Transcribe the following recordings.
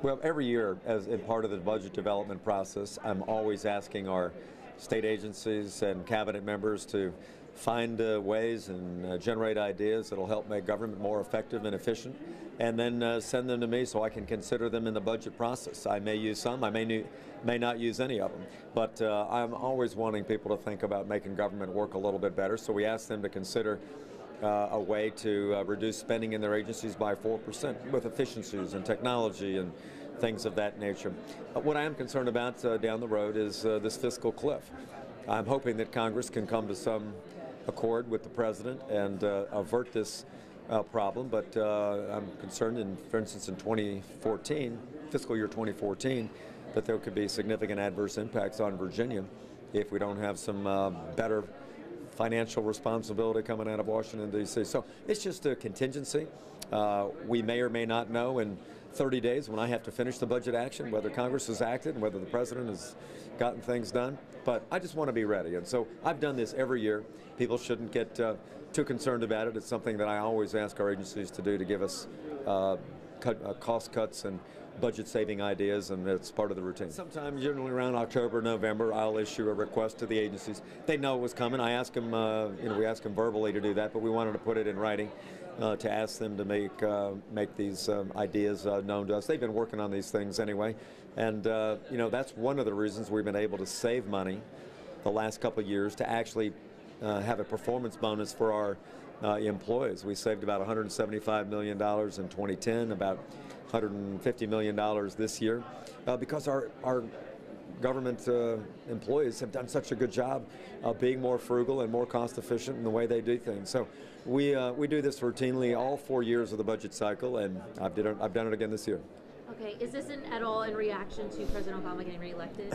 Well, every year, as in part of the budget development process, I'm always asking our state agencies and cabinet members to find ways and generate ideas that will help make government more effective and efficient, and then send them to me so I can consider them in the budget process. I may use some, I may not use any of them, but I'm always wanting people to think about making government work a little bit better, so we ask them to consider a way to reduce spending in their agencies by 4% with efficiencies and technology and things of that nature. What I am concerned about down the road is this fiscal cliff. I'm hoping that Congress can come to some accord with the President and avert this problem, but I'm concerned, for instance, in 2014, fiscal year 2014, that there could be significant adverse impacts on Virginia if we don't have some better financial responsibility coming out of Washington, D.C. So it's just a contingency. We may or may not know in 30 days when I have to finish the budget action whether Congress has acted and whether the President has gotten things done. But I just want to be ready. And so I've done this every year. People shouldn't get too concerned about it. It's something that I always ask our agencies to do to give us cost cuts and budget-saving ideas, and it's part of the routine. Sometime generally around October, November, I'll issue a request to the agencies. They know it was coming. I ask them, we ask them verbally to do that, but we wanted to put it in writing to ask them to make these ideas known to us. They've been working on these things anyway, and that's one of the reasons we've been able to save money the last couple of years to actually have a performance bonus for our employees. We saved about $175 million in 2010, about $150 million this year, because our government employees have done such a good job of being more frugal and more cost efficient in the way they do things. So we do this routinely all 4 years of the budget cycle, and I've done it again this year. Okay, is this at all in reaction to President Obama getting reelected?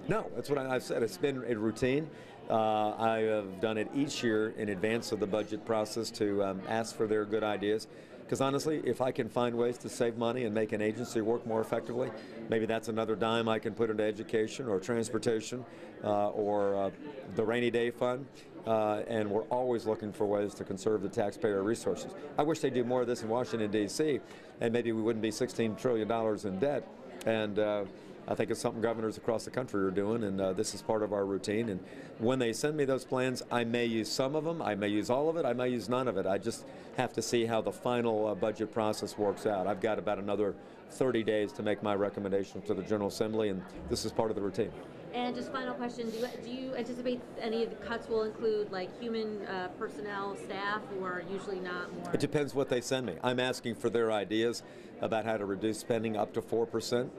No, that's what I've said. It's been a routine. I have done it each year in advance of the budget process to ask for their good ideas. Because honestly, if I can find ways to save money and make an agency work more effectively, maybe that's another dime I can put into education or transportation or the rainy day fund. And we're always looking for ways to conserve the taxpayer resources. I wish they'd do more of this in Washington, D.C., and maybe we wouldn't be $16 trillion in debt. And I think it's something governors across the country are doing, and this is part of our routine. And when they send me those plans, I may use some of them, I may use all of it, I may use none of it. I just have to see how the final budget process works out. I've got about another 30 days to make my recommendations to the General Assembly, and this is part of the routine. And just final question, do you anticipate any of the cuts will include like human personnel, staff, or usually not more? It depends what they send me. I'm asking for their ideas about how to reduce spending up to 4%,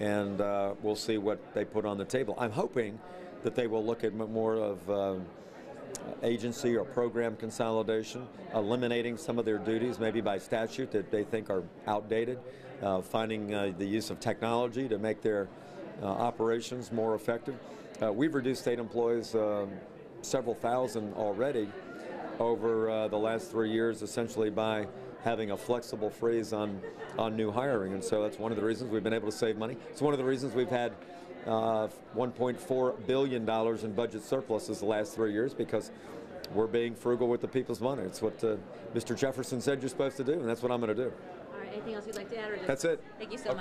and we'll see what they put on the table. I'm hoping that they will look at more of agency or program consolidation, eliminating some of their duties, maybe by statute that they think are outdated, finding the use of technology to make their operations more effective. We've reduced state employees several thousand already over the last 3 years, essentially by having a flexible freeze on new hiring, and so that's one of the reasons we've been able to save money. It's one of the reasons we've had $1.4 billion in budget surpluses the last 3 years, because we're being frugal with the people's money. It's what Mr. Jefferson said you're supposed to do, and that's what I'm going to do. All right, anything else you'd like to add? Or just... That's it. Thank you so much.